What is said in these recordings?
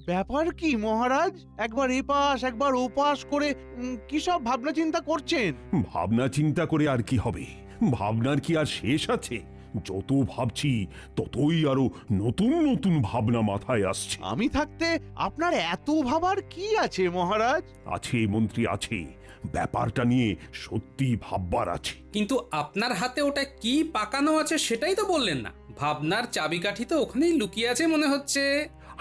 ব্যাপার কি মহারাজ? একবার এপাশ একবার ওপাশ করে কি সব ভাবনা চিন্তা করছেন? ভাবনা চিন্তা করে আর কি হবে? ভাবনার কি আর শেষ আছে? যত ভাবছি ততই আরো নতুন নতুন ভাবনা মাথায় আসছে। আমি থাকতে আপনার এত ভাবার কি আছে মহারাজ? আছে মন্ত্রী, আছে। ব্যাপারটা নিয়ে সত্যি ভাববার আছে। কিন্তু আপনার হাতে ওটা কি পাকানো আছে সেটাই তো বললেন না। ভাবনার চাবিকাঠি তো ওখানেই লুকিয়ে আছে মনে হচ্ছে।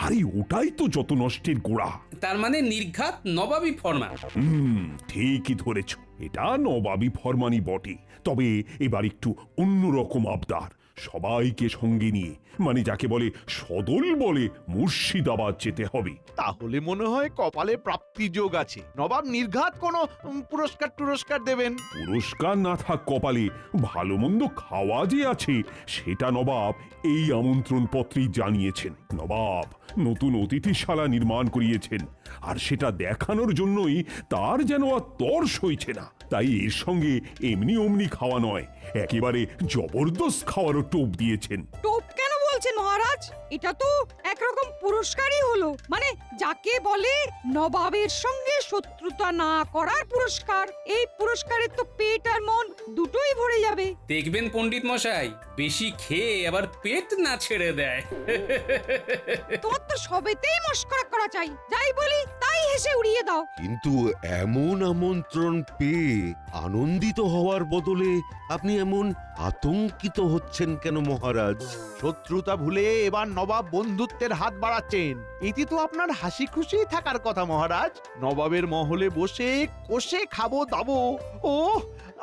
আরে ওটাই তো যত নষ্টের গোড়া। তার মানে নির্ঘাত নবাবী ফরমান। ঠিকই ধরেছ, এটা নবাবী ফরমানি বটে। তবে এবার একটু অন্যরকম আবদার। সবাইকে সঙ্গে নিয়ে, মানে যাকে বলে সদল বলে মুর্শিদাবাদ যেতে হবে। তাহলে মনে হয় কপালে প্রাপ্তি যোগ আছে। নবাব নির্ঘাত কোনো পুরস্কার দেবেন। পুরস্কার না থাক কপালে, ভালো মন্দ খাওয়া যে আছে সেটা নবাব এই আমন্ত্রণ পত্রেই জানিয়েছেন। নবাব নতুন অতিথিশালা নির্মাণ করিয়েছেন, আর সেটা দেখানোর জন্যই তার যেন আর তর সইছে না। তাই এর সঙ্গে এমনি অমনি খাওয়া নয়, একেবারে জবরদস্ত খাওয়ারও টোপ দিয়েছেন। টোপ কেন বলছেন মহারাজ? এটা তো একরকম পুরস্কারই হলো, মানে যাকে বলে নবাবের সঙ্গে শত্রুতা না করার পুরস্কার। এই পুরস্কারে তো পেট আর মন দুটোই ভরে যাবে। দেখবেন পণ্ডিত মশাই, বেশি খেয়ে আবার পেট না ছেড়ে দেয়। তোমার তো সবেতেই মস্করা করা চাই, যাই বলি তাই হেসে উড়িয়ে দাও। কিন্তু এমন আমন্ত্রণ পেয়ে আনন্দিত হওয়ার বদলে আপনি এমন আতঙ্কিত হচ্ছেন কেন মহারাজ? শত্রুতা ভুলে এবার নবাব বন্ধুত্বের হাত বাড়াচ্ছেন। এটি তো আপনার হাসি খুশি থাকার কথা মহারাজ। নবাবের মহলে বসে কষে খাবো দাবো। ও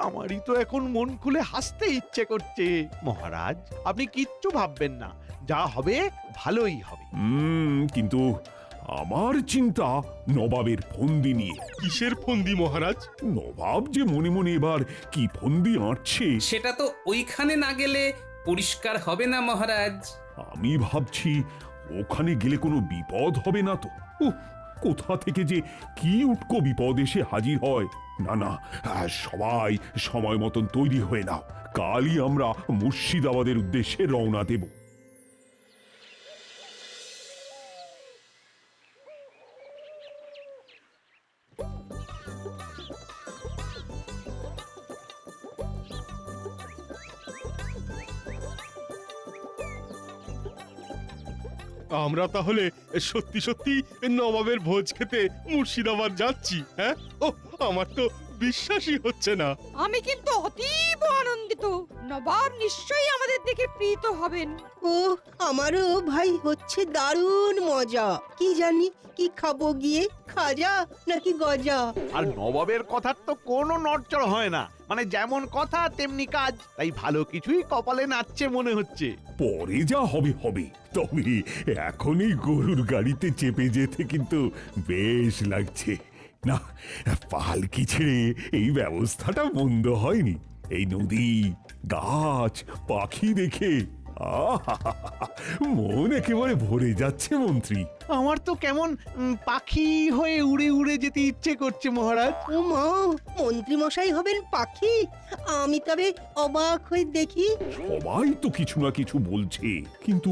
আমারই তো এখন মন খুলে হাসতে ইচ্ছে করছে। মহারাজ আপনি কিচ্ছু ভাববেন না, যা হবে ভালোই হবে। কিন্তু আমার চিন্তা নবাবের ফন্দি নিয়ে। কিসের ফন্দি মহারাজ? নবাব যে মনে মনে এবার কি ফন্দি আঁটছে সেটা তো ওইখানে না গেলে পরিষ্কার হবে না মহারাজ। আমি ভাবছি ওখানে গেলে কোনো বিপদ হবে না তো। উফ, কোথা থেকে যে কি উটকো বিপদ এসে হাজির হয়। না না, সবাই সময় মতন তৈরি হয়ে নাও, কালই আমরা মুর্শিদাবাদের উদ্দেশ্যে রওনা দেব। আমরা তাহলে সত্যি সত্যি নবাবের ভোজ খেতে মুর্শিদাবাদ যাচ্ছি? হ্যাঁ, ও আমার তো বিশ্বাসই হচ্ছে না। আমি কিন্তু অতীব আনন্দিত। নবাব নিশ্চয়ই আমাদের দেখে প্রীত হবেন। ও আমারও ভাই হচ্ছে দারুণ মজা। কি জানি কি খাবো গিয়ে, খাজা নাকি গজা? আর নবাবের কথার তো কোনো নড়চড় হয় না, মানে যেমন কথা তেমনি কাজ। তাই ভালো কিছুই কপালে নাচছে মনে হচ্ছে। পরে যা হবে হবে, তবে এখনই গরুর গাড়িতে চেপে যেতে কিন্তু বেশ লাগছে। না, পালকি ছেড়ে এই ব্যবস্থাটা মন্দ হয়নি। এই নদী, গাছ, পাখি দেখে মন একেবারে ভরে যাচ্ছে মন্ত্রী। আমার তো কেমন পাখি হয়ে উড়ে উড়ে যেতে ইচ্ছে করছে মহারাজ। ও মা, মন্ত্রী মশাই হবেন পাখি? আমি তবে অবাক হয়ে দেখি। সবাই তো কিছু না কিছু বলছে, কিন্তু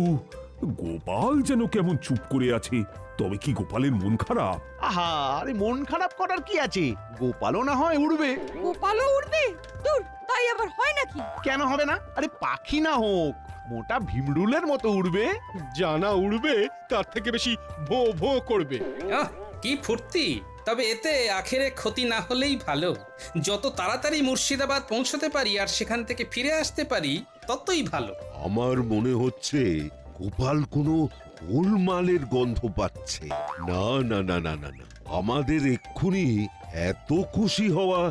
গোপাল যেন কেমন চুপ করে আছে। তবে কি গোপালের মন খারাপ? আহা, আরে মন খারাপ করার কি আছে? গোপালও না হয় উড়বে। গোপালও উঠবে? দূর, তাই আবার হয় নাকি? কেন হবে না? আরে পাখি না হোক, মোটা ভীমরুলের মতো উড়বে। জানা উড়বে তার থেকে বেশি ভো ভো করবে। আহ, কি ফুর্তি! তবে এতে আখেরে ক্ষতি না হলেই ভালো। যত তাড়াতাড়ি মুর্শিদাবাদ পৌঁছতে পারি আর সেখান থেকে ফিরে আসতে পারি ততই ভালো। আমার মনে হচ্ছে গোপাল কোনো গোলমালের গন্ধ পাচ্ছে। না না না না না না, আমাদের এক্ষুনি এত খুশি হওয়া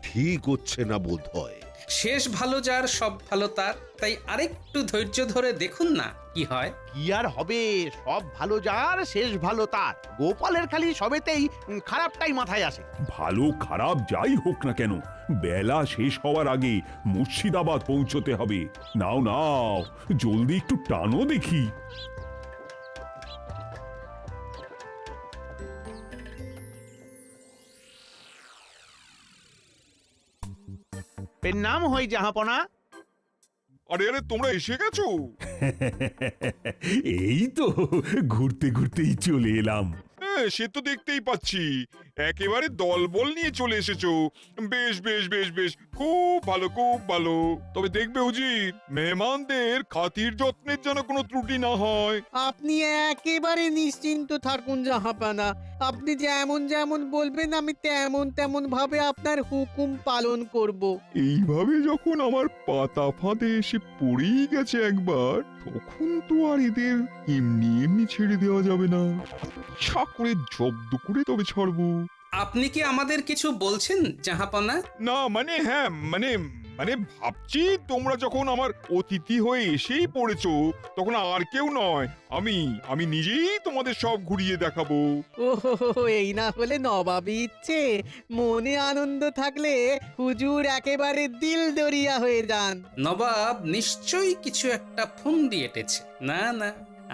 ঠিক হচ্ছে না বোধ হয়। শেষ ভালো যার সব ভালো তার, তাই আরেকটু ধৈর্য ধরে দেখুন না কি হয়। কি আর হবে, সব ভালো যার শেষ ভালো তার। গোপালের খালি সবেতেই খারাপটাই মাথায় আসে। ভালো খারাপ যাই হোক না কেন, বেলা শেষ হওয়ার আগে মুর্শিদাবাদ পৌঁছতে হবে। নাও নাও, জলদি একটু টানো দেখি। এর নাম হয় জাহাপনা। আরে আরে তোমরা এসে গেছো? এই তো ঘুরতে ঘুরতেই চলে এলাম। হ্যাঁ, সে তো দেখতেই পাচ্ছি, একেবারে দলবল নিয়ে চলে এসেছো। বেশ বেশ বেশ বেশ, খুব ভালো খুব ভালো। তবে দেখবে উজির, মেহমানদের খাতির যত্নের যেন কোনো ত্রুটি না হয়। আপনি একেবারে নিশ্চিন্ত থাকুন জাহাপানা। আপনি যেমন যেমন বলবেন আমি তেমন তেমন ভাবে আপনার হুকুম পালন করব। এইভাবে যখন আমার পাতা ফাঁদে এসে পড়েই গেছে একবার, তখন তো আর এদের এমনি এমনি ছেড়ে দেওয়া যাবে না। ইচ্ছা করে জব্দ করে তবে ছাড়বো। আপনি কি আমাদের কিছু বলছেন জাহাপনা? না মানে হ্যাঁ মানে মানে ভাবছি তোমরা যখন আমার অতিথি হয়ে এসেই পড়েছো, তখন আর কেউ নয়, আমি নিজেই তোমাদের সব ঘুরিয়ে দেখাবো। ও এই না হলে নবাবী ইচ্ছে। মনে আনন্দ থাকলে হুজুর একেবারে দিল দরিয়া হয়ে যান। নবাব নিশ্চয়ই কিছু একটা ফন্দি এঁটেছে। না না,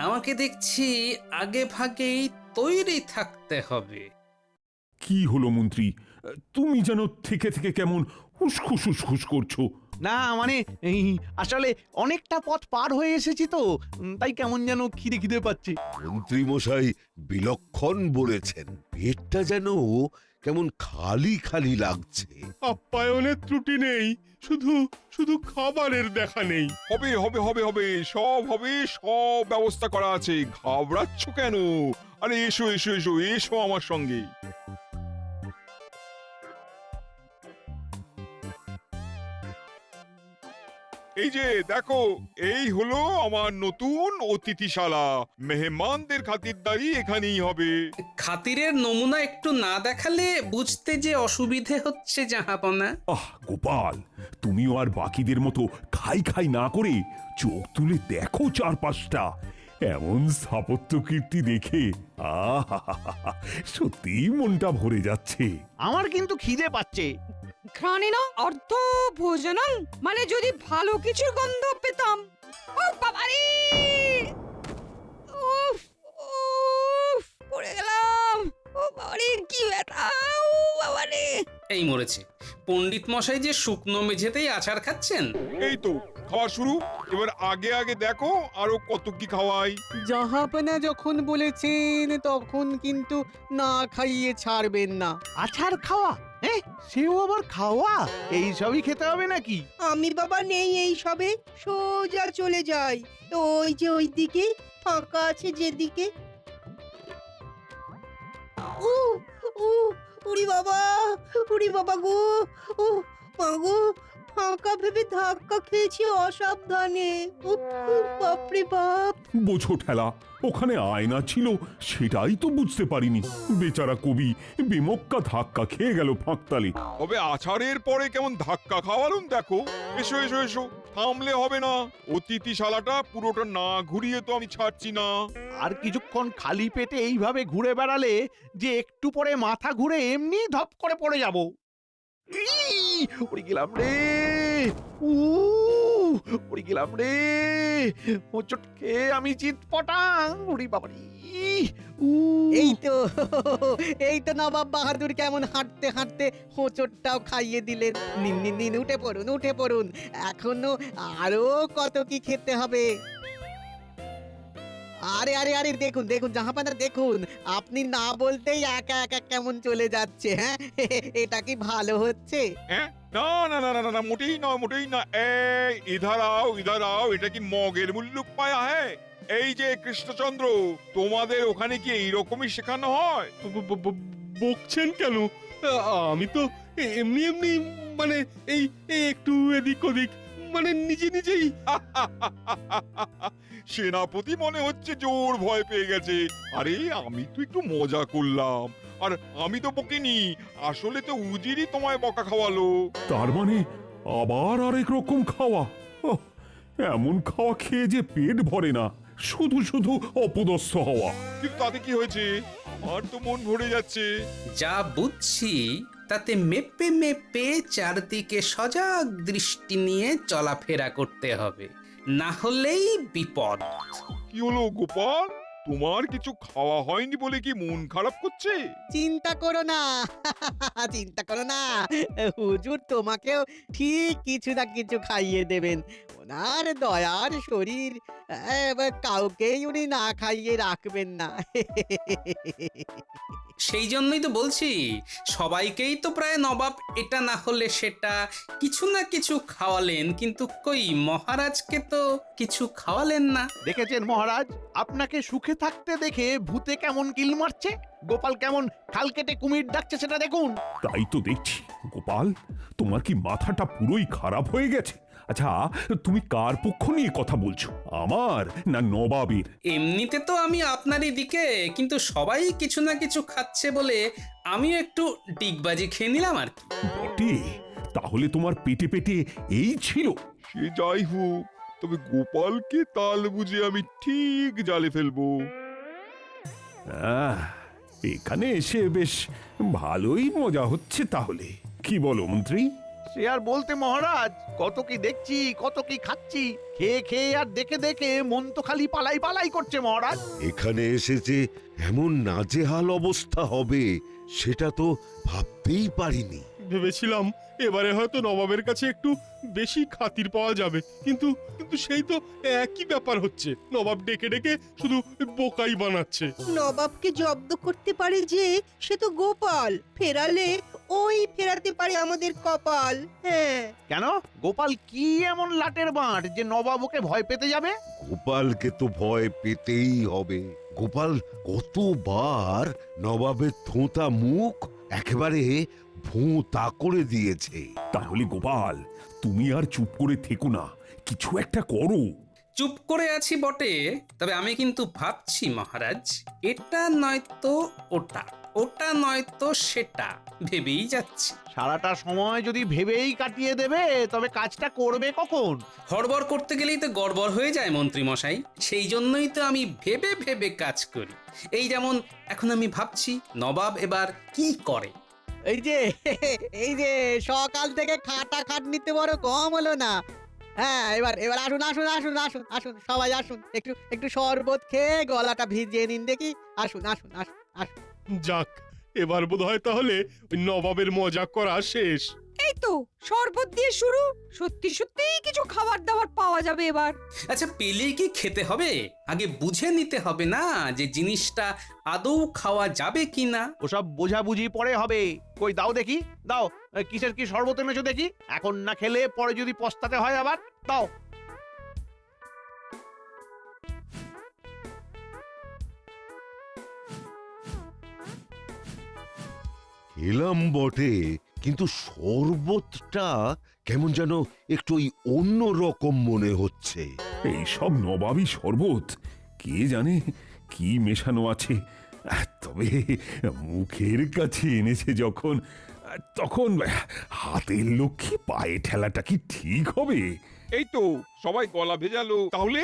আমাকে দেখছি আগে ভাগেই তৈরি থাকতে হবে। কি হলো মন্ত্রী, তুমি যেন থেকে থেকে কেমন উসখুস উসখুস করছো? না মানে এই, আসলে অনেকটা পথ পার হয়ে এসেছি তো, তাই কেমন যেন খিদে খিদে পাচ্ছে। মন্ত্রী মশাই বিলক্ষণ বলেছেন, পেটটা যেন কেমন খালি খালি লাগছে। আপ্যায়নের ত্রুটি নেই, শুধু শুধু খাবারের দেখা নেই। হবে হবে হবে হবে, সব হবে, সব ব্যবস্থা করা আছে। ঘাবড়াচ্ছ কেন? আরে এসো এসো এসো এসো আমার সঙ্গে। এই যে দেখো, এই হলো আমার নতুন অতিথিশালা। মেহমানদের খাতিরদারি এখানেই হবে। খাতিরের নমুনা একটু না দেখালে বুঝতে যে অসুবিধে হচ্ছে জাহাপনা। আহ গোপাল, তুমিও আর বাকিদের মতো খাই খাই না করে চোখ তুলে দেখো চারপাশটা। এমন স্থাপত্য কীর্তি দেখে সত্যি মনটা ভরে যাচ্ছে। আমার কিন্তু খিদে পাচ্ছে। ঘ্রাণে না অর্ধ ভোজনং, মানে যদি ভালো কিছুর গন্ধ পেতাম। ও বাবারে, উফ উফ, পড়ে গেলাম। ও বাবারে কি ব্যথা, ও বাবারে। এই মরেছে, পণ্ডিত মশাই যে শুকনো মেঝেতেই আছাড় খাচ্ছেন। এই তো খাওয়া শুরু। এবার আগে আগে দেখো আরো কত কি খাওয়াই। জাহাপানা যখন বলেছেন তখন কিন্তু না খাইয়ে ছাড়বেন না। আছাড় খাওয়া? হ্যাঁ, সেও আবার খাওয়া? এই সবই খেতে হবে নাকি? আমি বাবা নেই এই সবে, সোজা চলে যাই। তো ওই যে ওই দিকে ফাঁকা আছে যেদিকে। ও ও উড়ি বাবা গো, ও মা গো, ফাঁকা ভেবে ধাক্কা খেয়েছি অসাবধানে। বাপরে বাপ। বোঝো ঠেলা, ওখানে আয়না ছিল সেটাই তো বুঝতে পারিনি। বেচারা কবি বেমক্কা ধাক্কা খেয়ে গেল ফাঁকতালে। তবে আছাড়ের পরে কেমন ধাক্কা খাওয়ালুন দেখো। এসো এসো এসো, থামলে হবে না। অতিথিশালাটা পুরোটা না ঘুরিয়ে তো আমি ছাড়ছি না। আর কিছুক্ষণ খালি পেটে এইভাবে ঘুরে বেড়ালে যে একটু পরে মাথা ঘুরে এমনি ধপ করে পড়ে যাব। উড়ে গেলাম রে, উড়ে গেলাম রে, হোঁচট খেয়ে আমি চিৎপটাং। উড়ি বাবারি, এই তো নবাব বাহাদুর কেমন হাঁটতে হাঁটতে হোঁচটটাও খাইয়ে দিলেন। নিন নিন নিন, উঠে পড়ুন। এখনো আরো কত কি খেতে হবে। আরে আরে আরে দেখুন দেখুন জাহাপানা, দেখুন আপনি না বলতেই একা একা কেমন চলে যাচ্ছে। হ্যাঁ, এটা কি ভালো হচ্ছে? হ্যাঁ, না না না না না, মোটেই নয় মোটেই না। এই ইধার আও, এটা কি মগের মুল্লুক পায়া? হ্যাঁ, এই যে কৃষ্ণচন্দ্র, তোমাদের ওখানে কি এইরকমই শেখানো হয়? বকছেন কেন? আমি তো এমনি এমনি মানে এই এই একটু এদিক ওদিক মানে নিজেই। সেনাপতি মনে হচ্ছে জোর ভয় পেয়ে গেছে। আরে আমি তো একটু মজা করলাম, আর আমি তো বকিনি। আসলে তো উজিরই তোমায় বকা খাওয়ালো। তার মানে আবার আরেক রকম খাওয়া? ওহ, এমন খাওয়া খেয়ে যে পেট ভরে না, শুধু শুধু অপদস্থ হওয়া। কিন্তু তাতে কি হয়েছে? আমার তো মন ভরে যাচ্ছে। যা বুঝছি তাতে মেপে মেপে চারদিকে সজাগ দৃষ্টি নিয়ে চলাফেরা করতে হবে, না হলেই বিপদ। কি হলো গোপাল, তোমার কিছু খাওয়া হয়নি বলে কি মন খারাপ করছে? চিন্তা করো না চিন্তা করো না, হুজুর তোমাকেও ঠিক কিছু না কিছু খাইয়ে দেবেন। ওনার দয়ার শরীর, কাউকেই উনি না খাইয়ে রাখবেন না। সেই জন্যই তো বলছি, সবাইকেই তো প্রায় নবাব এটা না হলে সেটা কিছু না কিছু খাওয়ালেন, কিন্তু কই মহারাজকে তো কিছু খাওয়ালেন না। দেখেছেন মহারাজ, আপনাকে সুখে থাকতে দেখে ভূতে কেমন কিল মারছে, গোপাল কেমন খাল কেটে কুমির ডাকছে সেটা দেখুন। তাই তো দেখছি গোপাল, তোমার কি মাথাটা পুরোই খারাপ হয়ে গেছে? আচ্ছা, তুমি কার পক্ষ নিয়ে কথা বলছো, আমার না নবাবের? এমনিতে তো আমি আপনারই দিকে, কিন্তু সবাই কিছু না কিছু খাচ্ছে বলে আমিও একটু ডিগবাজি খেয়ে নিলাম আর কি। বটে, তাহলে তোমার পেটে পেটে এই ছিল? সে যাই হোক, তবে গোপালকে তাল বুঝে আমি ঠিক জালে ফেলবো। আহ, এখানে এসে বেশ ভালোই মজা হচ্ছে তাহলে, কি বলো মন্ত্রী? সে আর বলতে মহারাজ, কত কি দেখছি, কত কি খাচ্ছি, খেয়ে খেয়ে আর দেখে দেখে মন তো খালি পালাই পালাই করছে মহারাজ। এখানে এসেছে এমন নাজেহাল অবস্থা হবে সেটা তো ভাবতেই পারিনি। ভেবেছিলাম এবারে হয়তো নবাবের কাছে একটু বেশি খাতির পাওয়া যাবে, কিন্তু কিন্তু সেই তো একই ব্যাপার হচ্ছে, নবাব ডেকে ডেকে শুধু বোকাই বানাচ্ছে। নবাবকে জব্দ করতে পারে যে সে তো গোপাল, ফেরালে ওই ফেরাতে পারে আমাদের কপাল। হ্যাঁ, কেন গোপাল কি এমন লাটের বাঁট যে নবাব ওকে ভয় পেতে যাবে? গোপালকে তো ভয় পেতেই হবে। গোপাল কতবার নবাবের থোঁতা মুখ একেবারে ভোঁতা করে দিয়েছে। তাহলে গোপাল, তুমি আর চুপ করে থেকো না, কিছু একটা করো। চুপ করে আছি বটে, তবে আমি কিন্তু ভাবছি মহারাজ, এটা নয়তো ওটা, ওটা নয়তো সেটা, ভেবেই যাচ্ছি। সারাটা সময় যদি ভেবেই কাটিয়ে দেবে তবে কাজটা করবে কখন? হড়বড় করতে গেলেই তো গড়বড় হয়ে যায় মন্ত্রী মশাই, সেই জন্যই তো আমি ভেবে ভেবে কাজ করি। এই যেমন এখন আমি ভাবছি নবাব এবার কি করে। এই যে সকাল থেকে খাটা খাটনিতে বড় কম হলো না। হ্যাঁ, এবার এবার আসুন আসুন আসুন আসুন আসুন সবাই আসুন, একটু একটু শরবত খেয়ে গলাটা ভিজিয়ে নিন দেখি। আসুন আসুন আসুন আসুন। যাক, এবার বোধহয় তাহলে ওই নবাবের মজা করা শেষ। এই তো শরবত দিয়ে শুরু, সত্যি সত্যি কিছু খাবার দাবার পাওয়া যাবে এবার। আচ্ছা, পেলেই কি খেতে হবে? আগে বুঝে নিতে হবে না যে জিনিসটা আদৌ খাওয়া যাবে কিনা। ওসব বোঝাবুঝি পরে হবে। কই দাও দেখি, দাও কিসের কি শরবত এনেছো দেখি, এখন না খেলে পরে যদি পস্তাতে হয় আবার। দাও। এলাম বটে, কিন্তু শরবতটা কেমন যেন একটু ওই অন্য রকম মনে হচ্ছে। এইসব নবাবী শরবত, কে জানে কি মেশানো আছে। তবে মুখের কাছে এনেছে যখন, তখন হাতের লক্ষ্মী পায়ে ঠেলাটা কি ঠিক হবে? এই তো সবাই গলা ভেজালো, তাহলে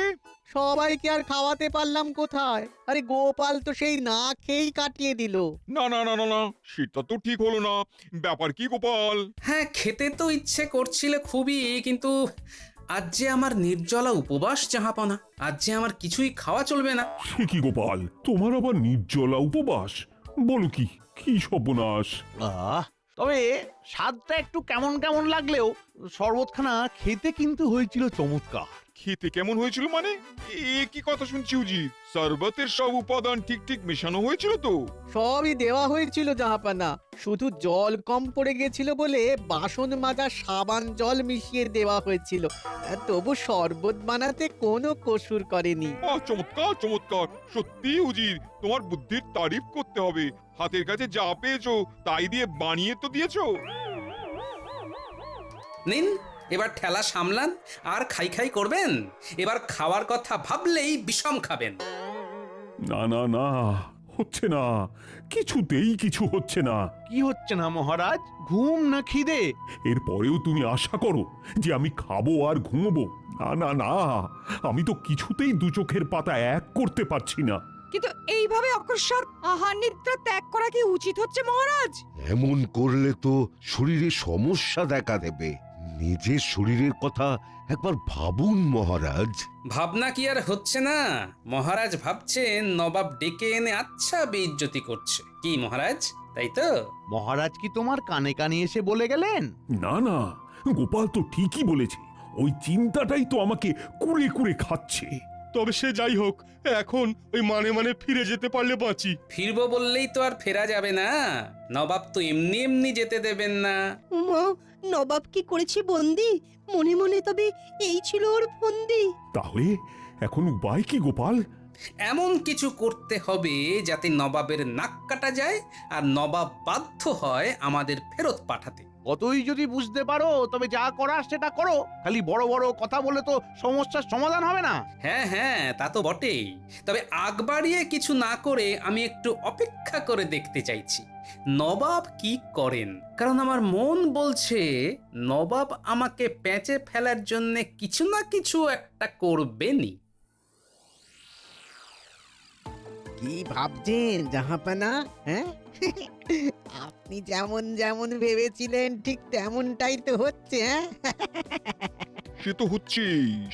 সবাইকে আর খাওয়াতে পারলাম কোথায়? আরে গোপাল তো সেই না খেয়েই কাটিয়ে দিল। না না না না না, সেটা তো ঠিক হলো না। ব্যাপার কি গোপাল? হ্যাঁ, খেতে তো ইচ্ছে করছিল খুবই, কিন্তু আজ যে আমার নির্জলা উপবাস জাহাপনা, আজ যে আমার কিছুই খাওয়া চলবে না। সে কি গোপাল, তোমার আবার নির্জলা উপবাস? বলো কি, কি সর্বনাশ! তবে স্বাদটা একটু কেমন কেমন লাগলেও শরবতখানা খেতে কিন্তু হয়েছিল চমৎকার। খেতে কেমন হয়েছিল মানে? এ কি কথা শুনছি উজির? শরবতের সব উপাদান ঠিক ঠিক মেশানো হয়েছিল তো? সবই দেওয়া হয়েছিল জাহাপানা, শুধু জল কম পড়ে গেছিল বলে বাসন মাজা সাবান জল মিশিয়ে দেওয়া হয়েছিল। তবু শরবত বানাতে কোনো কসুর করেনি। চমৎকার চমৎকার, সত্যি উজির, তোমার বুদ্ধির তারিফ করতে হবে। হাতের কাছে যা পেয়েছো তাই দিয়ে বানিয়ে তো দিয়েছো। নিন, এবার ঠেলা সামলান আর খাই খাই করবেন। এবার খাওয়ার কথা ভাবলেই বিষম খাবেন। না না না, হচ্ছে না, কিছুতেই কিছু হচ্ছে না। কি হচ্ছে না মহারাজ? ঘুম না খিদে? এরপরেও তুমি আশা করো যে আমি খাবো আর ঘুমবো? না না না, আমি তো কিছুতেই দু চোখের পাতা এক করতে পারছি না। কিন্তু এইভাবে অকস্মাৎ আহার নিদ্রা ত্যাগ করা কি উচিত হচ্ছে মহারাজ? এমন করলে তো শরীরে সমস্যা দেখা দেবে। নিজের শরীরের কথা একবার ভাবুন মহারাজ। ভাবনা কি আর হচ্ছে না? মহারাজ ভাবছেন নবাব ডেকে এনে আচ্ছা বেইজ্জতি করছে। কি মহারাজ, তাই তো? মহারাজ কি তোমার কানে কানে এসে বলে গেলেন? না না, গোপাল তো ঠিকই বলেছে। ওই চিন্তাটাই তো আমাকে কুড়ে কুড়ে খাচ্ছে। তবে সে যাই হোক, এখন ওই মানে মানে ফিরে যেতে পারলে বাঁচি। ফিরবো বললেই তো আর ফেরা যাবে না। নবাব তো এমনি এমনি যেতে দেবেন না। উমা, নবাব কি করেছে বন্দি? মনে মনে তবে এই ছিল ওর ফন্দি। তাহলে এখন উপায় কি গোপাল? এমন কিছু করতে হবে যাতে নবাবের নাক কাটা যায় আর নবাব বাধ্য হয় আমাদের ফেরত পাঠাতে। কতই যদি বুঝতে পারো তবে যা করার সেটা করো। খালি বড় বড় কথা বলে তো সমস্যার সমাধান হবে না। হ্যাঁ হ্যাঁ, তা তো বটেই। তবে আগ বাড়িয়ে কিছু না করে আমি একটু অপেক্ষা করে দেখতে চাইছি নবাব কি করেন। কারণ আমার মন বলছে নবাব আমাকে প্যাঁচে ফেলার জন্য কিছু না কিছু একটা করবেনই। কি ভাবছেন জাহাপানা? হ্যাঁ, আপনি যেমন যেমন ভেবেছিলেন ঠিক তেমনটাই তো হচ্ছে। হ্যাঁ, সে তো হচ্ছে,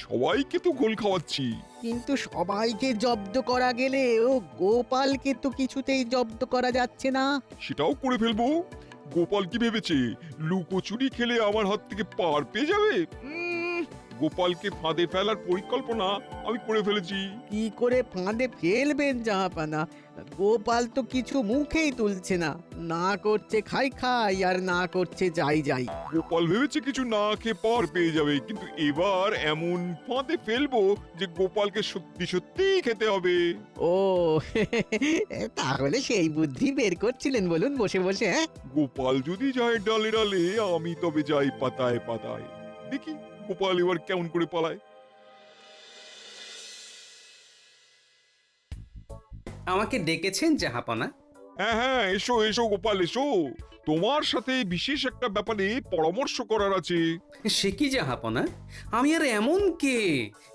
সবাইকে তো গোল খাওয়াচ্ছি। কিন্তু সবাইকে জব্দ করা গেলে ও গোপালকে তো কিছুতেই জব্দ করা যাচ্ছে না। সেটাও করে ফেলবো। গোপাল কি ভেবেছে লুকোচুরি খেলে আমার হাত থেকে পার পেয়ে যাবে? গোপালকে ফাঁদে ফেলার পরিকল্পনা আমি করে ফেলেছি। কি করে ফাঁদে ফেলবেন জাহাপানা? গোপাল তো কিছু মুখেই তুলছে না, না করছে খাই খাই আর না করছে যাই যাই। গোপাল ভেবেছে কিছু না খেয়ে পার পেয়ে যাবে, কিন্তু এবার এমন ফাঁদে ফেলবো যে গোপালকে সত্যি সত্যি খেতে হবে। ও, তাহলে সেই বুদ্ধি বের করছিলেন বলুন বসে বসে? হ্যাঁ, গোপাল যদি যায় ডালে ডালে, আমি তবে যাই পাতায় পাতায়। দেখি গোপাল এবার কেমন করে পালায়। আমাকে ডেকেছেন জাহাপনা? হ্যাঁ হ্যাঁ, এসো এসো গোপাল এসো। তোমার সাথে বিশেষ একটা ব্যাপারে পরামর্শ করার আছে। সে কি জাহাপনা? আমি আর এমন কে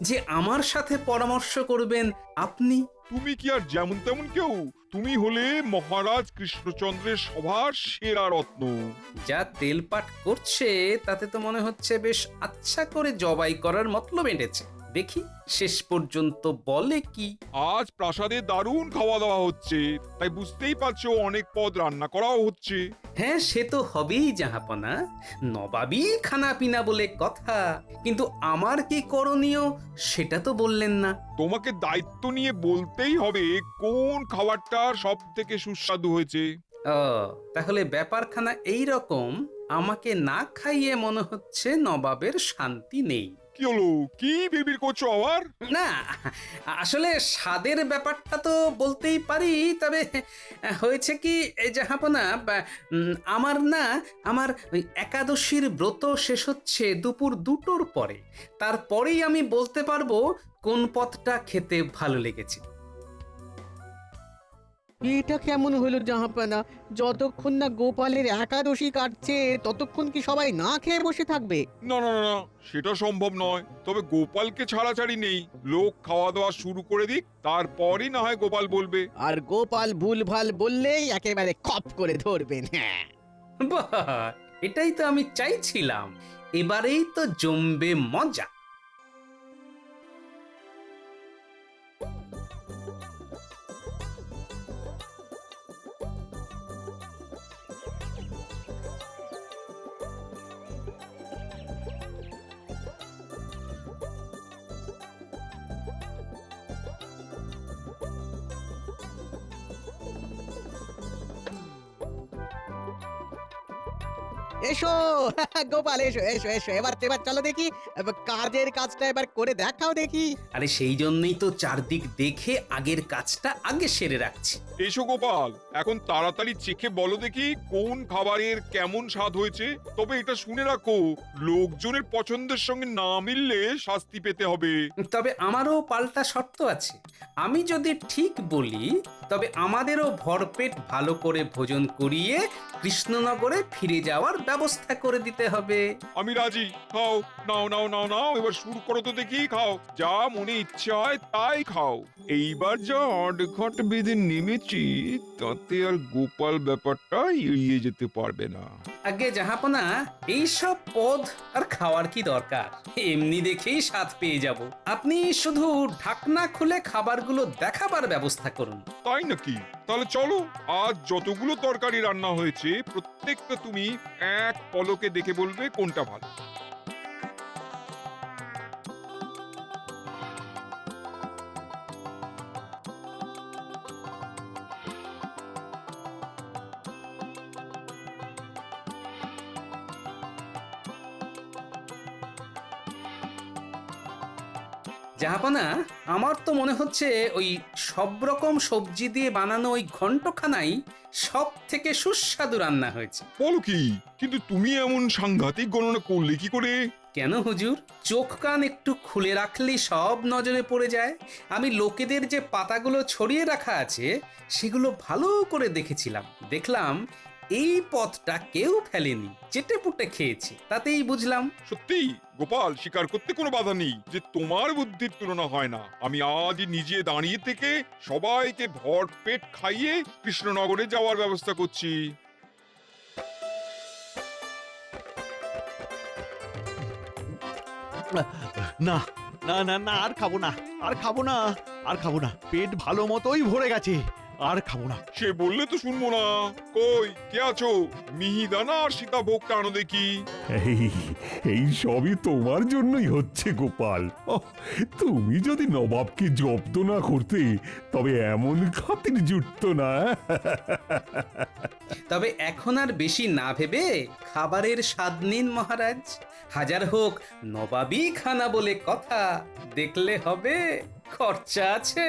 যে আমার সাথে পরামর্শ করবেন আপনি? তুমি কি আর যেমন তেমন কেউ? তুমি হলে মহারাজ কৃষ্ণচন্দ্রের সভার সেরা রত্ন। যা তেলপাট করছে তাতে তো মনে হচ্ছে বেশ আচ্ছা করে জবাই করার মতলব এঁটেছে। দেখি শেষ পর্যন্ত বলে কি। আজ প্রাসাদে দারুণ খাওয়া দাওয়া হচ্ছে, তাই বুঝতেই পারছো অনেক পদ রান্না করাও হচ্ছে। হ্যাঁ, সে তো হবেই জাহাপনা। নবাবই খানা পিনা বলে কথা, কিন্তু আমার কি করণীয় সেটা তো বললেন না। তোমাকে দায়িত্ব নিয়ে বলতেই হবে কোন খাবারটা সব থেকে সুস্বাদু হয়েছে। ও, তাহলে ব্যাপারখানা এই রকম। আমাকে না খাইয়ে মনে হচ্ছে নবাবের শান্তি নেই। কি হলো, কি বিড়বিড় করছো আবার? না, আসলে স্বাদের ব্যাপারটা তো বলতেই পারি। তবে হয়েছে কি জাহাপনা, আমার ওই একাদশীর ব্রত শেষ হচ্ছে দুপুর 2টোর পরে। তারপরেই আমি বলতে পারবো কোন পদটা খেতে ভালো লেগেছে। এটা কেমন হলো জাহাপানা? যতক্ষণ না গোপালের একাদশী কাটছে ততক্ষণ কি সবাই না খেয়ে বসে থাকবে? না না না না, সেটা সম্ভব নয়। তবে গোপালকে ছাড়াছাড়ি নেই। লোক খাওয়া দাওয়া শুরু করে দিক, তারপরই না হয় গোপাল বলবে। আর গোপাল ভুলভাল বললেই একেবারে খপ করে ধরবেন। হ্যাঁ, বাহ, এটাই তো আমি চাইছিলাম। এবারেই তো জমবে মজা। এসো গোপাল, এসো এসো এসো। এবার এবার চলো দেখি, এবার কাজের কাজটা এবার করে দেখাও দেখি। আরে সেই জন্যই তো চারদিক দেখে আগের কাজটা আগে সেরে রাখছি। এসো গোপাল, এখন তাড়াতাড়ি চেখে বলো দেখি কোন খাবারের কেমন স্বাদ হয়েছে। তবে এটা শুনে রাখো, লোকজনের পছন্দের সঙ্গে না মিললে শাস্তি পেতে হবে। তবে আমারও পাল্টা শর্ত আছে। আমি যদি ঠিক বলি তবে আমাদেরও ভরপেট ভালো করে ভোজন করিয়ে কৃষ্ণনগরে ফিরে যাওয়ার ব্যবস্থা করে দিতে হবে। আমি রাজি। খাও, নাও নাও নাও নাও, এবার শুরু করো তো দেখি। খাও, যা মনে ইচ্ছে হয় তাই খাও। এইবার যা আটঘাট বেঁধে নেমেছি তাতে আর গোপাল ব্যাপারটা এড়িয়ে যেতে পারবে না। আগে জাহাপনা এইসব পদ আর খাওয়ার কি দরকার, এমনি দেখেই স্বাদ পেয়ে যাব। আপনি শুধু ঢাকনা খুলে খাবারগুলো দেখাবার ব্যবস্থা করুন। তাই নাকি? তাহলে চলো, আজ যতগুলো তরকারি রান্না হয়েছে প্রত্যেকটা তুমি এক পলকে দেখে বলবে কোনটা ভালো। জাহাপনা, আমার তো মনে হচ্ছে ওই সব রকম সবজি দিয়ে বানানো ওই ঘন্টখানাই সব থেকে সুস্বাদু রান্না হয়েছে। বলো কি? কিন্তু তুমি এমন সাংঘাতিক গণনা করলে কি করে? কেন হুজুর, চোখ কান একটু খুলে রাখলেই সব নজরে পড়ে যায়। আমি লোকেদের যে পাতাগুলো ছড়িয়ে রাখা আছে সেগুলো ভালো করে দেখেছিলাম। দেখলাম এই পথটা কেউ ফেলেনি, চেটে পুটে খেয়েছে, তাতেই বুঝলাম। সত্যি গোপাল, স্বীকার করতে কোনো বাধা নেই যে তোমার বুদ্ধির তুলনা হয় না। আমি আজই নিজে দাঁড়িয়ে থেকে সবাইকে ভর পেট খাইয়ে কৃষ্ণনগরে যাওয়ার ব্যবস্থা করছি। না না না না, আর খাবো না, আর খাবো না, আর খাবো না, পেট ভালো মতোই ভরে গেছে, আর খাবো না। সে বললে তো শুনবো না। কই কে আছো? মিহিদানা আর সীতাভোগটা আনো দেখি। এই এই সবই তোমার জন্যই হচ্ছে গোপাল। ওহ, তুমি যদি নবাবকে জব্দ না করতে তবে এমন খাতির জুটতো না। তবে এখন আর বেশি না ভেবে খাবারের স্বাদ নিন মহারাজ। হাজার হোক নবাবী খানা বলে কথা, দেখলে হবে খরচা আছে।